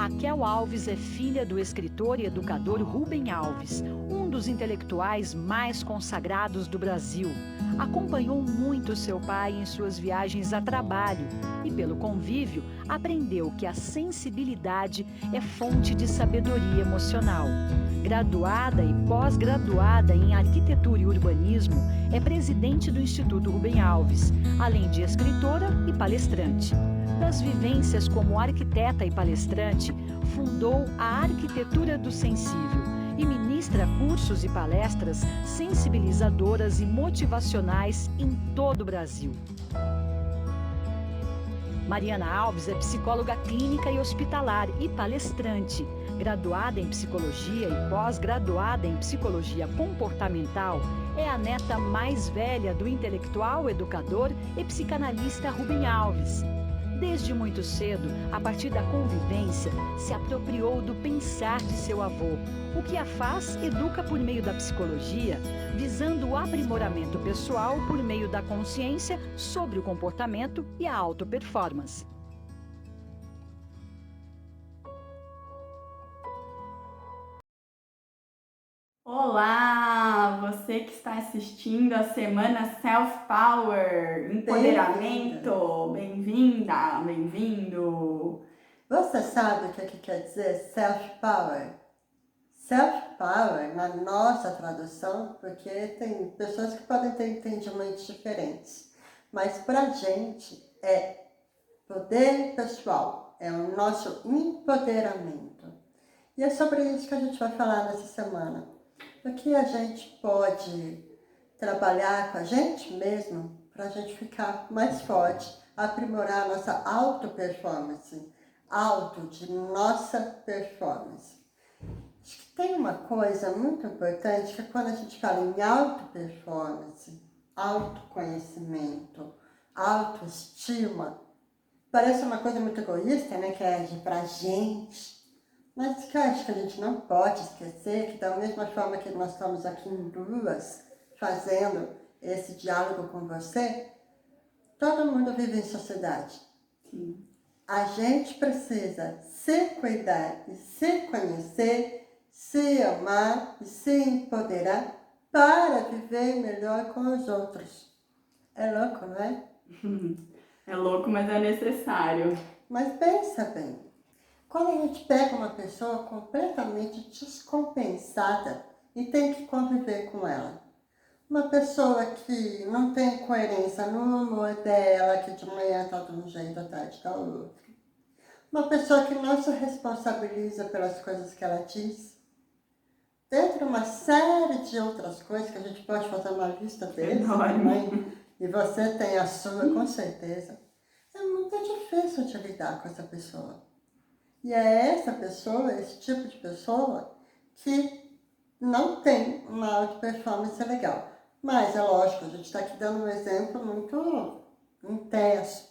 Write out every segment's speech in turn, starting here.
Raquel Alves é filha do escritor e educador Rubem Alves, um dos intelectuais mais consagrados do Brasil. Acompanhou muito seu pai em suas viagens a trabalho e, pelo convívio, aprendeu que a sensibilidade é fonte de sabedoria emocional. Graduada e pós-graduada em arquitetura e urbanismo, é presidente do Instituto Rubem Alves, além de escritora e palestrante. Das vivências como arquiteta e palestrante, fundou a Arquitetura do Sensível e ministra cursos e palestras sensibilizadoras e motivacionais em todo o Brasil. Mariana Alves é psicóloga clínica e hospitalar e palestrante, graduada em psicologia e pós-graduada em psicologia comportamental. É a neta mais velha do intelectual, educador e psicanalista Rubem Alves. Desde muito cedo, a partir da convivência, se apropriou do pensar de seu avô. O que a faz educa por meio da psicologia, visando o aprimoramento pessoal por meio da consciência sobre o comportamento e a auto-performance. Olá, você que está assistindo a Semana Self Power, empoderamento, bem-vinda, bem-vindo. Você sabe o que quer dizer self-power? Self-power, na nossa tradução, porque tem pessoas que podem ter entendimentos diferentes, mas pra gente é poder pessoal, é o nosso empoderamento. E é sobre isso que a gente vai falar nessa semana. O que a gente pode trabalhar com a gente mesmo para a gente ficar mais forte, aprimorar a nossa auto-performance, de nossa performance. Acho que tem uma coisa muito importante que é quando a gente fala em auto-performance, autoconhecimento, autoestima, parece uma coisa muito egoísta, né, que é agir pra gente. Mas que eu acho que a gente não pode esquecer que da mesma forma que nós estamos aqui em duas, fazendo esse diálogo com você, todo mundo vive em sociedade. Sim. A gente precisa se cuidar e se conhecer, se amar e se empoderar para viver melhor com os outros. É louco, não é? É louco, mas é necessário. Mas pensa bem. Quando a gente pega uma pessoa completamente descompensada e tem que conviver com ela, uma pessoa que não tem coerência no humor dela, que de manhã está de um jeito, à tarde está outro, uma pessoa que não se responsabiliza pelas coisas que ela diz, dentre uma série de outras coisas que a gente pode fazer uma lista desse também, e você tem a sua com certeza, é muito difícil de lidar com essa pessoa. E é essa pessoa, esse tipo de pessoa, que não tem uma auto-performance legal. Mas é lógico, a gente está aqui dando um exemplo muito intenso.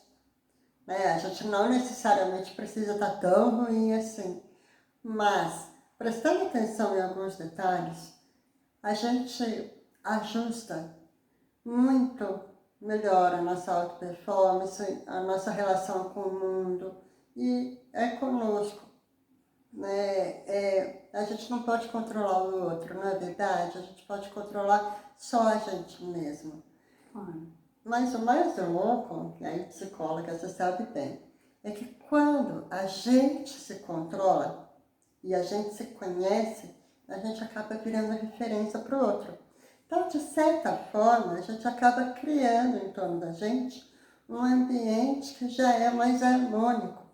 Né? A gente não necessariamente precisa estar tão ruim assim. Mas, prestando atenção em alguns detalhes, a gente ajusta muito melhor a nossa auto-performance, a nossa relação com o mundo e é conosco. Né? A gente não pode controlar o outro, não é verdade? A gente pode controlar só a gente mesmo. Mas o mais louco, e aí psicóloga você sabe bem, é que quando a gente se controla e a gente se conhece, a gente acaba virando referência para o outro. Então, de certa forma, a gente acaba criando em torno da gente um ambiente que já é mais harmônico.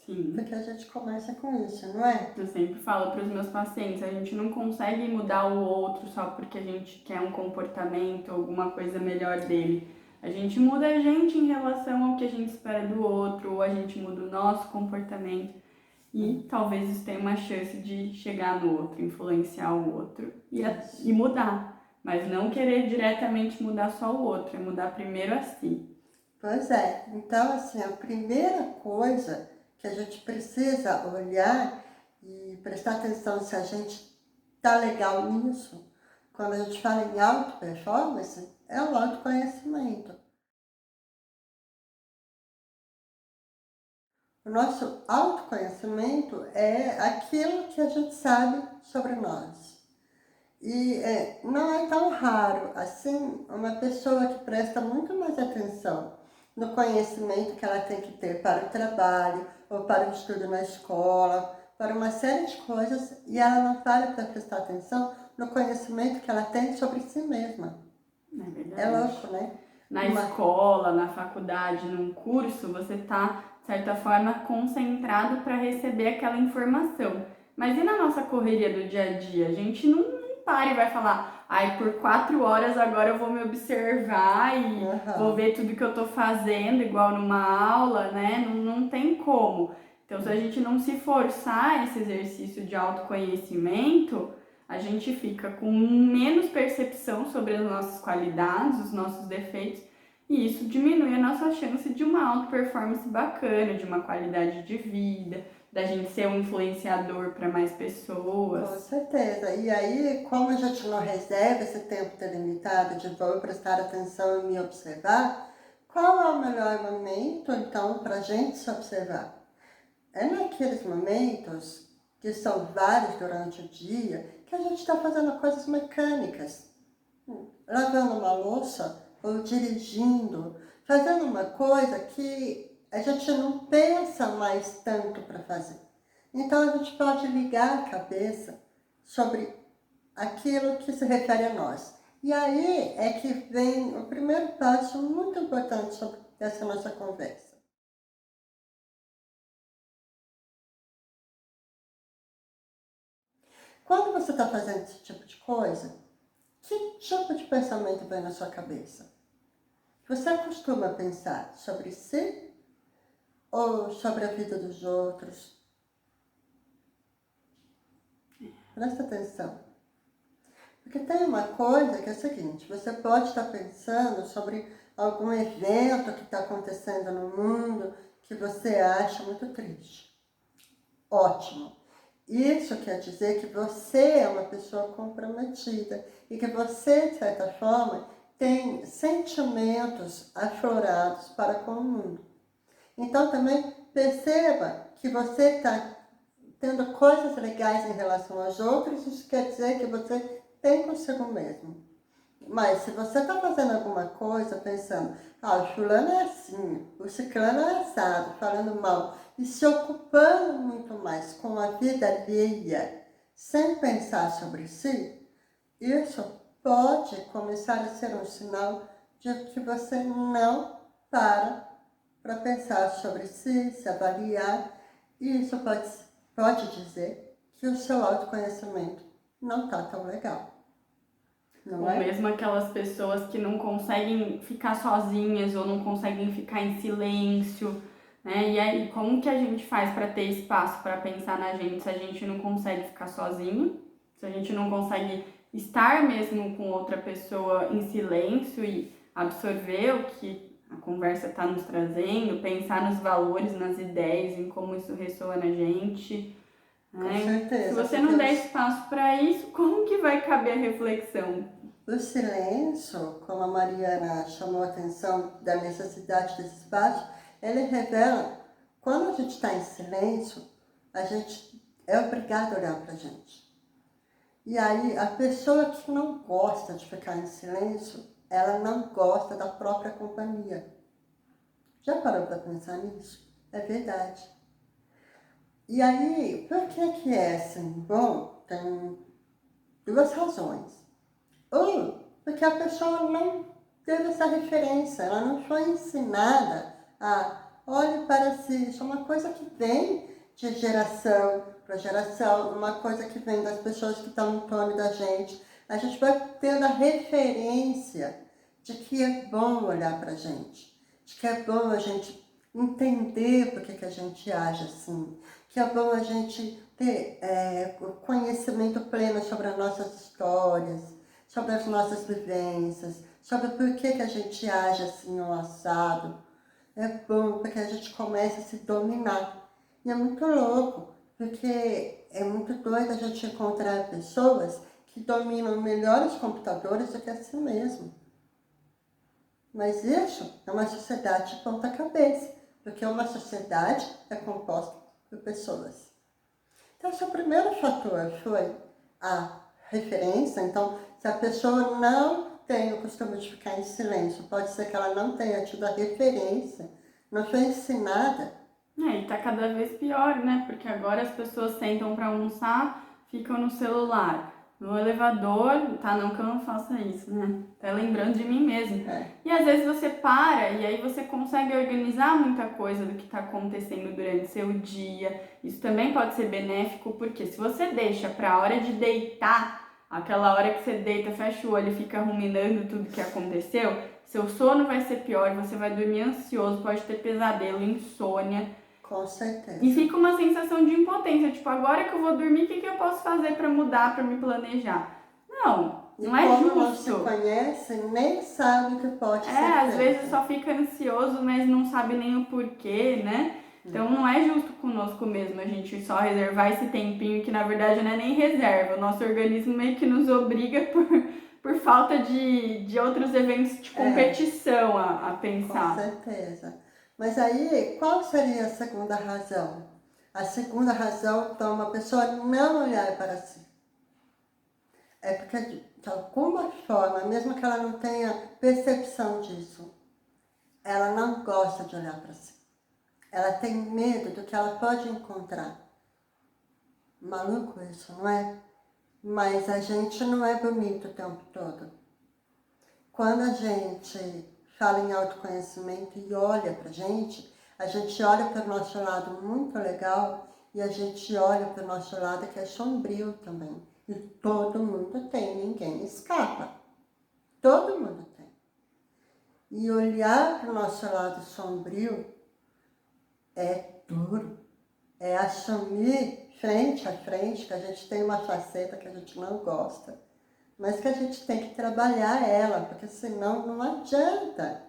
Sim. Porque a gente começa com isso, não é? Eu sempre falo para os meus pacientes, a gente não consegue mudar o outro só porque a gente quer um comportamento, alguma coisa melhor dele. A gente muda a gente em relação ao que a gente espera do outro, ou a gente muda o nosso comportamento. E talvez isso tenha uma chance de chegar no outro, influenciar o outro e mudar. Mas não querer diretamente mudar só o outro, é mudar primeiro a si. Pois é. Então, assim, a primeira coisa que a gente precisa olhar e prestar atenção se a gente tá legal nisso, quando a gente fala em auto-performance, é o autoconhecimento. O nosso autoconhecimento é aquilo que a gente sabe sobre nós. E não é tão raro assim uma pessoa que presta muito mais atenção no conhecimento que ela tem que ter para o trabalho, ou para o estudo na escola, para uma série de coisas, e ela não para para prestar atenção no conhecimento que ela tem sobre si mesma. É verdade. É louco, né? Na escola, na faculdade, num curso, você está, de certa forma, concentrado para receber aquela informação. Mas e na nossa correria do dia a dia? A gente não para e vai falar, ai, por 4 horas agora eu vou me observar e vou ver tudo que eu tô fazendo, igual numa aula, né? Não tem como. Então, se a gente não se forçar esse exercício de autoconhecimento, a gente fica com menos percepção sobre as nossas qualidades, os nossos defeitos, e isso diminui a nossa chance de uma alta performance bacana, de uma qualidade de vida, da gente ser um influenciador para mais pessoas. Com certeza. E aí, como a gente não reserva esse tempo delimitado de vou prestar atenção e me observar, qual é o melhor momento, então, para a gente se observar? É naqueles momentos, que são vários durante o dia, que a gente está fazendo coisas mecânicas. Lavando uma louça ou dirigindo, fazendo uma coisa que a gente não pensa mais tanto para fazer. Então a gente pode ligar a cabeça sobre aquilo que se refere a nós. E aí é que vem o primeiro passo muito importante sobre essa nossa conversa. Quando você está fazendo esse tipo de coisa, que tipo de pensamento vem na sua cabeça? Você costuma pensar sobre si ou sobre a vida dos outros? Presta atenção. Porque tem uma coisa que é o seguinte, você pode estar pensando sobre algum evento que está acontecendo no mundo que você acha muito triste. Ótimo. Isso quer dizer que você é uma pessoa comprometida e que você, de certa forma, tem sentimentos aflorados para com o mundo. Então também perceba que você está tendo coisas legais em relação aos outros, isso quer dizer que você tem consigo mesmo. Mas se você está fazendo alguma coisa pensando, o fulano é assim, o ciclano é assado, falando mal, e se ocupando muito mais com a vida alheia, sem pensar sobre si, isso pode começar a ser um sinal de que você não para pensar sobre si, se avaliar, e isso pode dizer que o seu autoconhecimento não está tão legal. Não Ou é? mesmo aquelas pessoas que não conseguem ficar sozinhas ou não conseguem ficar em silêncio, né? E aí, como que a gente faz para ter espaço para pensar na gente se a gente não consegue ficar sozinho, se a gente não consegue estar mesmo com outra pessoa em silêncio e absorver o que a conversa está nos trazendo, pensar nos valores, nas ideias, em como isso ressoa na gente. Com certeza. Se você não der espaço para isso, como que vai caber a reflexão? O silêncio, como a Mariana chamou a atenção da necessidade desse espaço, ele revela, quando a gente está em silêncio, a gente é obrigado a olhar para a gente. E aí, a pessoa que não gosta de ficar em silêncio, ela não gosta da própria companhia. Já parou para pensar nisso? É verdade. E aí, por que é assim? Bom, tem 2 razões. Porque a pessoa não teve essa referência, ela não foi ensinada a olhe para si. Isso é uma coisa que vem de geração para geração, uma coisa que vem das pessoas que estão em torno da gente. A gente vai tendo a referência de que é bom olhar para a gente, de que é bom a gente entender por que a gente age assim, que é bom a gente ter conhecimento pleno sobre as nossas histórias, sobre as nossas vivências, sobre por que a gente age assim ou assado. É bom porque a gente começa a se dominar. E é muito louco, porque é muito doido a gente encontrar pessoas que dominam melhor os computadores do que a si mesmo. Mas isso é uma sociedade de ponta cabeça. porque uma sociedade é composta por pessoas. Então, se o primeiro fator foi a referência, então, se a pessoa não tem o costume de ficar em silêncio, pode ser que ela não tenha tido a referência, não foi ensinada. E tá cada vez pior, né? Porque agora as pessoas sentam para almoçar, ficam no celular. No elevador, tá, não que eu não faça isso, né? Tá lembrando de mim mesmo. E às vezes você para e aí você consegue organizar muita coisa do que tá acontecendo durante seu dia. Isso também pode ser benéfico, porque se você deixa pra hora de deitar, aquela hora que você deita, fecha o olho e fica ruminando tudo que aconteceu, seu sono vai ser pior, você vai dormir ansioso, pode ter pesadelo, insônia. Com certeza. E fica uma sensação de impotência, tipo, agora que eu vou dormir, o que eu posso fazer para mudar, para me planejar? Não é como justo. não se conhece, nem sabe o que pode ser feito. Às vezes só fica ansioso, mas não sabe nem o porquê, né? Então não é justo conosco mesmo a gente só reservar esse tempinho que na verdade não é nem reserva. O nosso organismo meio que nos obriga por falta de outros eventos de competição a pensar. Com certeza. Mas aí, qual seria a segunda razão? A segunda razão para uma pessoa não olhar para si. É porque, de alguma forma, mesmo que ela não tenha percepção disso, ela não gosta de olhar para si. Ela tem medo do que ela pode encontrar. Maluco isso, não é? Mas a gente não é bonito o tempo todo. Quando a gente fala em autoconhecimento e olha pra gente olha para o nosso lado muito legal e a gente olha para o nosso lado que é sombrio também. E todo mundo tem, ninguém escapa. Todo mundo tem. E olhar para o nosso lado sombrio é duro. É assumir frente a frente que a gente tem uma faceta que a gente não gosta. Mas que a gente tem que trabalhar ela, porque senão não adianta.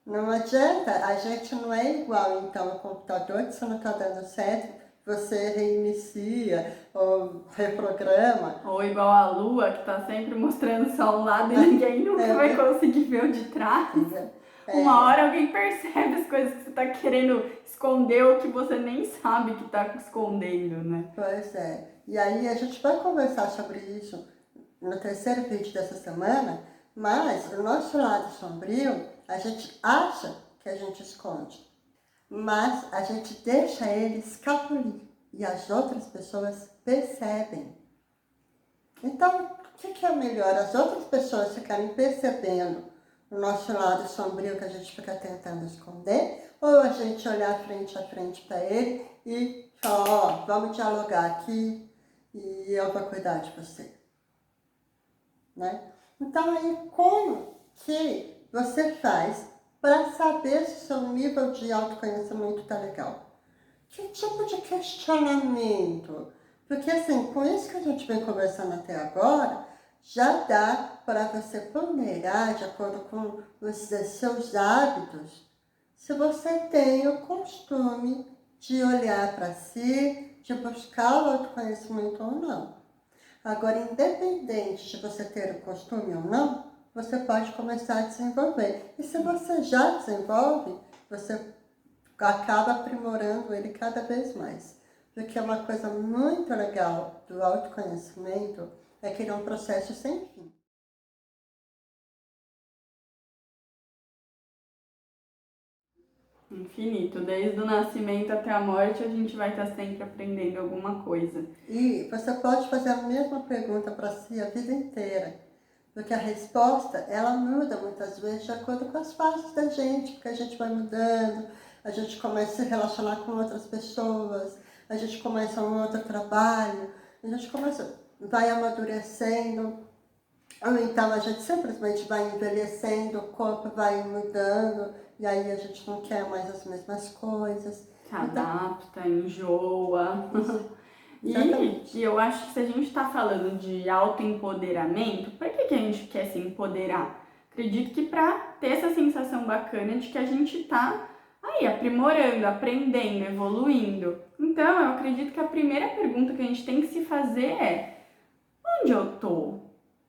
Não adianta, a gente não é igual então ao computador, que se não está dando certo, você reinicia ou reprograma. Ou igual a lua, que está sempre mostrando só um lado e ninguém nunca vai conseguir ver o de trás. Uma hora alguém percebe as coisas que você está querendo esconder ou que você nem sabe que está escondendo, né? Pois é. E aí a gente vai conversar sobre isso no terceiro vídeo dessa semana, mas o nosso lado sombrio, a gente acha que a gente esconde, mas a gente deixa ele escapulir e as outras pessoas percebem. Então, o que é melhor? As outras pessoas ficarem percebendo o nosso lado sombrio que a gente fica tentando esconder, ou a gente olhar frente a frente para ele e falar, vamos dialogar aqui e eu vou cuidar de você. Né? Então, aí, como que você faz para saber se o seu nível de autoconhecimento está legal? Que tipo de questionamento? Porque, assim, com isso que a gente vem conversando até agora, já dá para você ponderar, de acordo com os seus hábitos, se você tem o costume de olhar para si, de buscar o autoconhecimento ou não. Agora, independente de você ter o costume ou não, você pode começar a desenvolver. E se você já desenvolve, você acaba aprimorando ele cada vez mais. Porque uma coisa muito legal do autoconhecimento é que ele é um processo sem fim. Infinito. Desde o nascimento até a morte, a gente vai estar sempre aprendendo alguma coisa. E você pode fazer a mesma pergunta para si a vida inteira. Porque a resposta, ela muda muitas vezes de acordo com as fases da gente, porque a gente vai mudando, a gente começa a se relacionar com outras pessoas, a gente começa um outro trabalho, a gente vai amadurecendo, ou então a gente simplesmente vai envelhecendo, o corpo vai mudando, e aí a gente não quer mais as mesmas coisas. Se adapta, enjoa. E eu acho que se a gente está falando de autoempoderamento, para que a gente quer se empoderar? Acredito que para ter essa sensação bacana de que a gente está aí aprimorando, aprendendo, evoluindo. Então, eu acredito que a primeira pergunta que a gente tem que se fazer é: onde eu tô?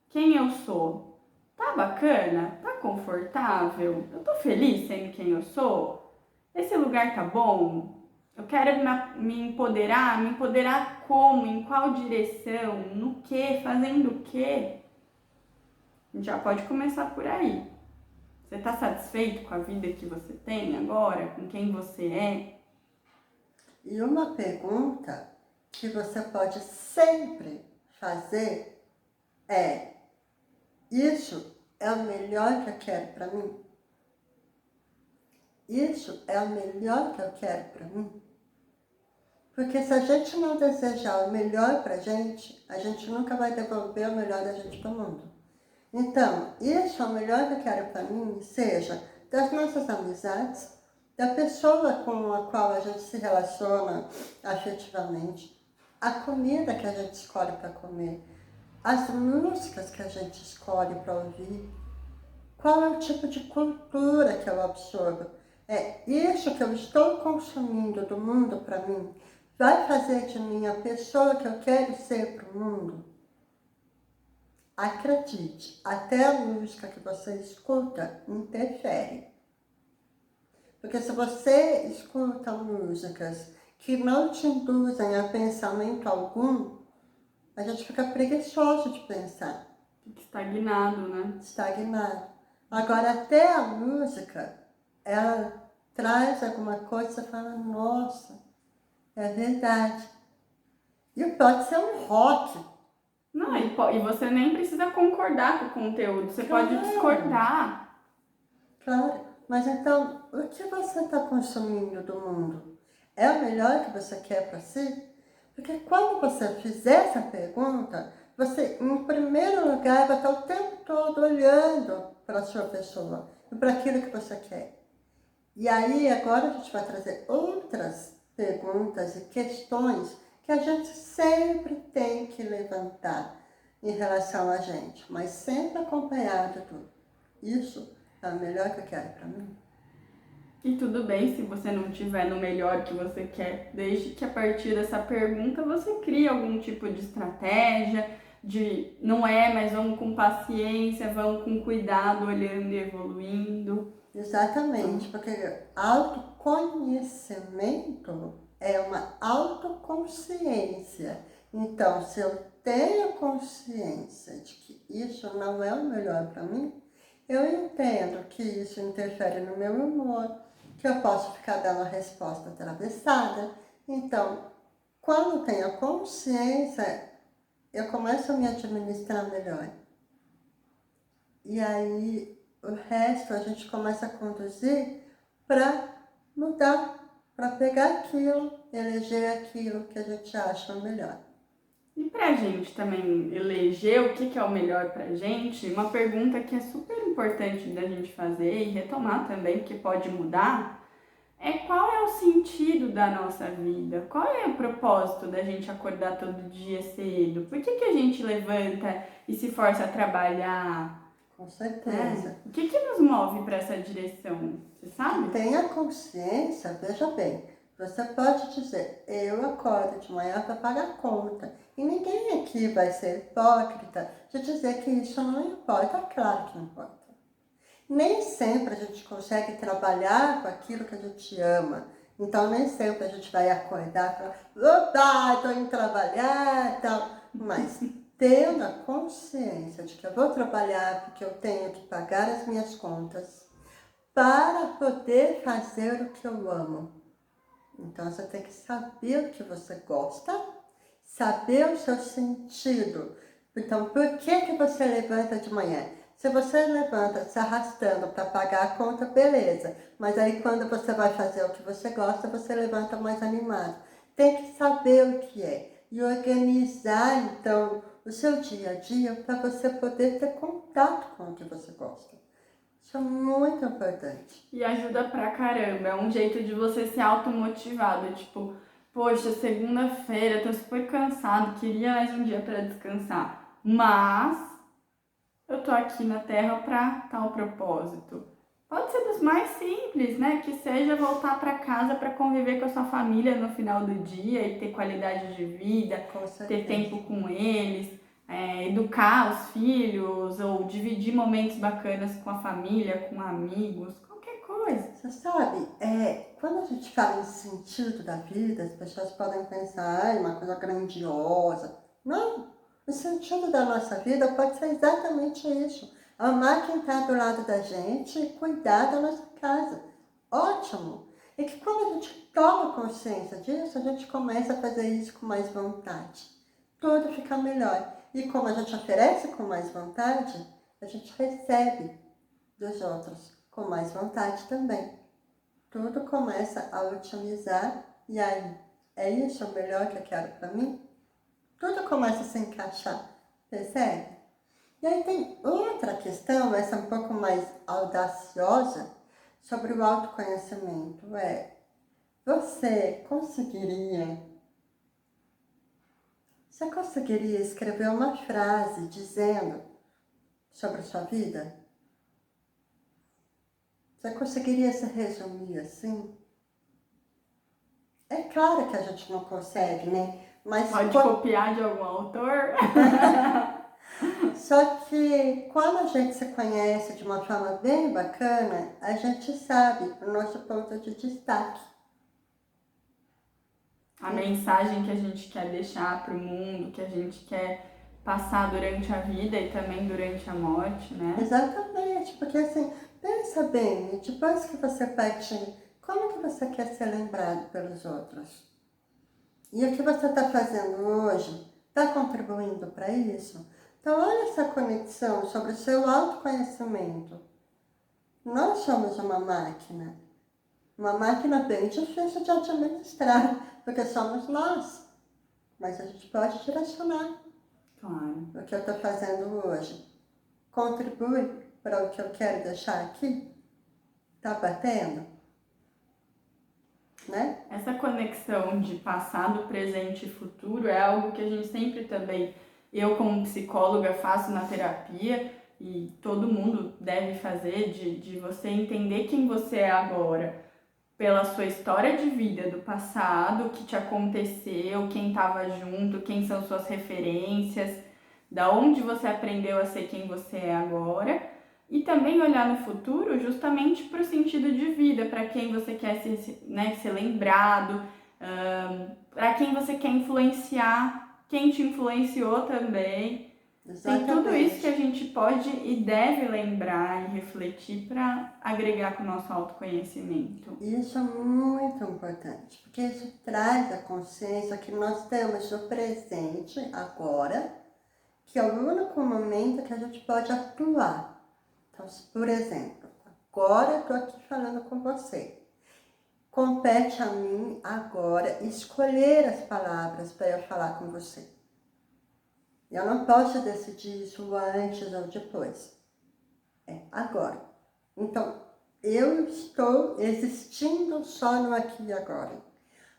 Quem eu sou? Tá bacana? Tá confortável? Eu tô feliz sendo quem eu sou? esse lugar tá bom? Eu quero me empoderar como? Em qual direção? No que? Fazendo o quê? A gente já pode começar por aí. Você está satisfeito com a vida que você tem agora? Com quem você é? E uma pergunta que você pode sempre fazer é: isso é o melhor que eu quero para mim? Isso é o melhor que eu quero para mim? Porque se a gente não desejar o melhor para a gente nunca vai devolver o melhor da gente para o mundo. Então, isso é o melhor que eu quero para mim, seja das nossas amizades, da pessoa com a qual a gente se relaciona afetivamente, a comida que a gente escolhe para comer, as músicas que a gente escolhe para ouvir, qual é o tipo de cultura que eu absorvo. É isso que eu estou consumindo do mundo para mim, vai fazer de mim a pessoa que eu quero ser para o mundo? Acredite, até a música que você escuta interfere. Porque se você escuta músicas que não te induzem a pensamento algum, a gente fica preguiçoso de pensar. Fica estagnado, né? Estagnado. Agora, até a música, ela traz alguma coisa e você fala, nossa, é verdade. E pode ser um rock. Não, e você nem precisa concordar com o conteúdo, você pode discordar. Claro, mas então, o que você está consumindo do mundo? É o melhor que você quer para si? Porque quando você fizer essa pergunta, você, em primeiro lugar, vai estar o tempo todo olhando para a sua pessoa e para aquilo que você quer. E aí, agora a gente vai trazer outras perguntas e questões que a gente sempre tem que levantar em relação a gente, mas sempre acompanhado do isso é o melhor que eu quero para mim. E tudo bem se você não tiver no melhor que você quer, desde que a partir dessa pergunta você crie algum tipo de estratégia, de não é, mas vamos com paciência, vamos com cuidado, olhando e evoluindo. Exatamente, porque autoconhecimento é uma autoconsciência. Então, se eu tenho consciência de que isso não é o melhor para mim, eu entendo que isso interfere no meu humor, que eu posso ficar dando a resposta atravessada. Então, quando tenho a consciência, eu começo a me administrar melhor. E aí, o resto a gente começa a conduzir para mudar, para pegar aquilo, eleger aquilo que a gente acha melhor. E pra gente também eleger o que é o melhor pra gente, uma pergunta que é super importante da gente fazer e retomar também, porque pode mudar, é qual é o sentido da nossa vida? Qual é o propósito da gente acordar todo dia cedo? Por que a gente levanta e se força a trabalhar? Com certeza. O que nos move para essa direção? Você sabe? Tenha consciência, veja bem, você pode dizer, eu acordo de manhã para pagar conta. E ninguém aqui vai ser hipócrita de dizer que isso não importa. Claro que importa. Nem sempre a gente consegue trabalhar com aquilo que a gente ama. Então, nem sempre a gente vai acordar e falar, opa, estou indo trabalhar e tal. Mas, tendo a consciência de que eu vou trabalhar porque eu tenho que pagar as minhas contas para poder fazer o que eu amo. Então, você tem que saber o que você gosta, saber o seu sentido. Então, por que você levanta de manhã? Se você levanta se arrastando para pagar a conta, beleza. Mas aí quando você vai fazer o que você gosta, você levanta mais animado. Tem que saber o que é. E organizar, então, o seu dia a dia para você poder ter contato com o que você gosta. Isso é muito importante. E ajuda pra caramba. É um jeito de você ser automotivado. Tipo, poxa, segunda-feira, tô super cansado, queria mais um dia pra descansar. Mas eu tô aqui na Terra pra tal propósito. Pode ser dos mais simples, né? Que seja voltar pra casa pra conviver com a sua família no final do dia e ter qualidade de vida, ter tempo com eles, educar os filhos ou dividir momentos bacanas com a família, com amigos, qualquer coisa. você sabe, quando a gente fala em sentido da vida, as pessoas podem pensar, uma coisa grandiosa. Não, o sentido da nossa vida pode ser exatamente isso. Amar quem está do lado da gente e cuidar da nossa casa. Ótimo! E que quando a gente toma consciência disso, a gente começa a fazer isso com mais vontade. Tudo fica melhor. E como a gente oferece com mais vontade, a gente recebe dos outros com mais vontade também. Tudo começa a otimizar e aí, é isso o melhor que eu quero para mim? Tudo começa a se encaixar, percebe? E aí tem outra questão, essa um pouco mais audaciosa, sobre o autoconhecimento. Você conseguiria escrever uma frase dizendo sobre a sua vida? Você conseguiria se resumir assim? É claro que a gente não consegue, né? Mas Pode copiar de algum autor? Só que quando a gente se conhece de uma forma bem bacana, a gente sabe o nosso ponto de destaque. A mensagem que a gente quer deixar para o mundo, que a gente quer passar durante a vida e também durante a morte, né? Exatamente, porque assim, pensa bem, depois que você partir, como que você quer ser lembrado pelos outros? E o que você está fazendo hoje está contribuindo para isso? Então, olha essa conexão sobre o seu autoconhecimento. Nós somos uma máquina bem difícil de administrar, porque somos nós. Mas a gente pode direcionar. Claro. O que eu estou fazendo hoje contribui para o que eu quero deixar aqui? Está batendo? Né? Essa conexão de passado, presente e futuro é algo que a gente sempre também, eu como psicóloga faço na terapia e todo mundo deve fazer, de você entender quem você é agora pela sua história de vida do passado, o que te aconteceu, quem estava junto, quem são suas referências, da onde você aprendeu a ser quem você é agora, e também olhar no futuro justamente para o sentido de vida, para quem você quer ser lembrado, para quem você quer influenciar, quem te influenciou também. Exatamente. Tem tudo isso que a gente pode e deve lembrar e refletir para agregar com o nosso autoconhecimento. Isso é muito importante, porque isso traz a consciência que nós temos o presente agora, que é o único momento que a gente pode atuar. Então, por exemplo, agora eu estou aqui falando com você. Compete a mim agora escolher as palavras para eu falar com você. Eu não posso decidir isso antes ou depois. É agora. Então, eu estou existindo só no aqui e agora.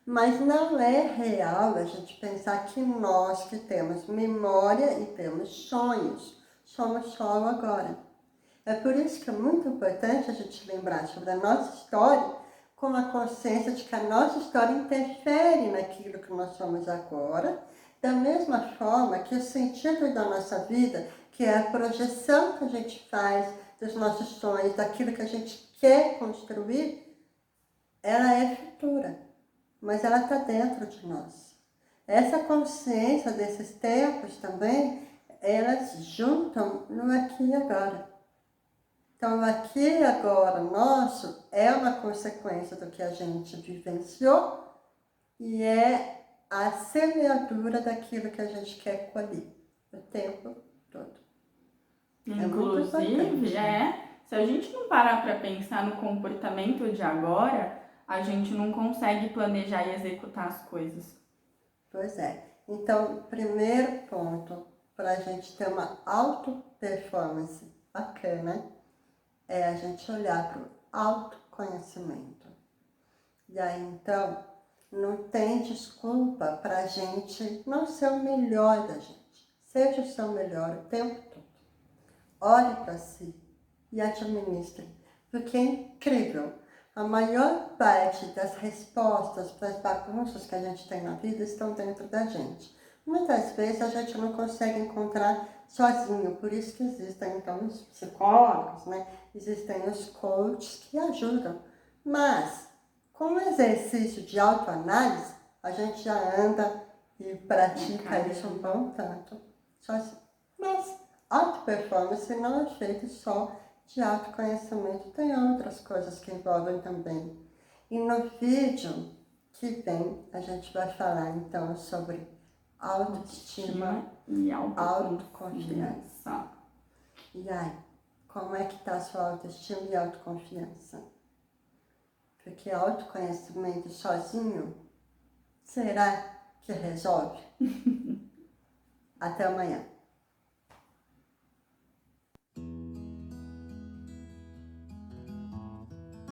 Mas não é real a gente pensar que nós que temos memória e temos sonhos, somos só o agora. É por isso que é muito importante a gente lembrar sobre a nossa história com a consciência de que a nossa história interfere naquilo que nós somos agora, da mesma forma que o sentido da nossa vida, que é a projeção que a gente faz dos nossos sonhos, daquilo que a gente quer construir, ela é futura, mas ela está dentro de nós. Essa consciência desses tempos também, elas juntam no aqui e agora. Então, o aqui e agora nosso é uma consequência do que a gente vivenciou e é a semeadura daquilo que a gente quer colher o tempo todo. Inclusive, se a gente não parar para pensar no comportamento de agora, a gente não consegue planejar e executar as coisas. Pois é. Então, primeiro ponto para a gente ter uma auto-performance bacana é a gente olhar para o autoconhecimento. E aí, então, não tem desculpa para a gente não ser o melhor da gente. Seja o seu melhor o tempo todo. Olhe para si e administre, porque é incrível. A maior parte das respostas para as bagunças que a gente tem na vida estão dentro da gente. Muitas vezes a gente não consegue encontrar sozinho, por isso que existem então os psicólogos, né? Existem os coaches que ajudam Mas, com o exercício de autoanálise, a gente já anda e pratica isso um bom tanto. Mas auto-performance não é feito só de autoconhecimento, tem outras coisas que envolvem também. E no vídeo que vem, a gente vai falar então sobre autoestima e autoconfiança. E aí, como é que está a sua autoestima e autoconfiança? Porque autoconhecimento sozinho, será que resolve? Até amanhã.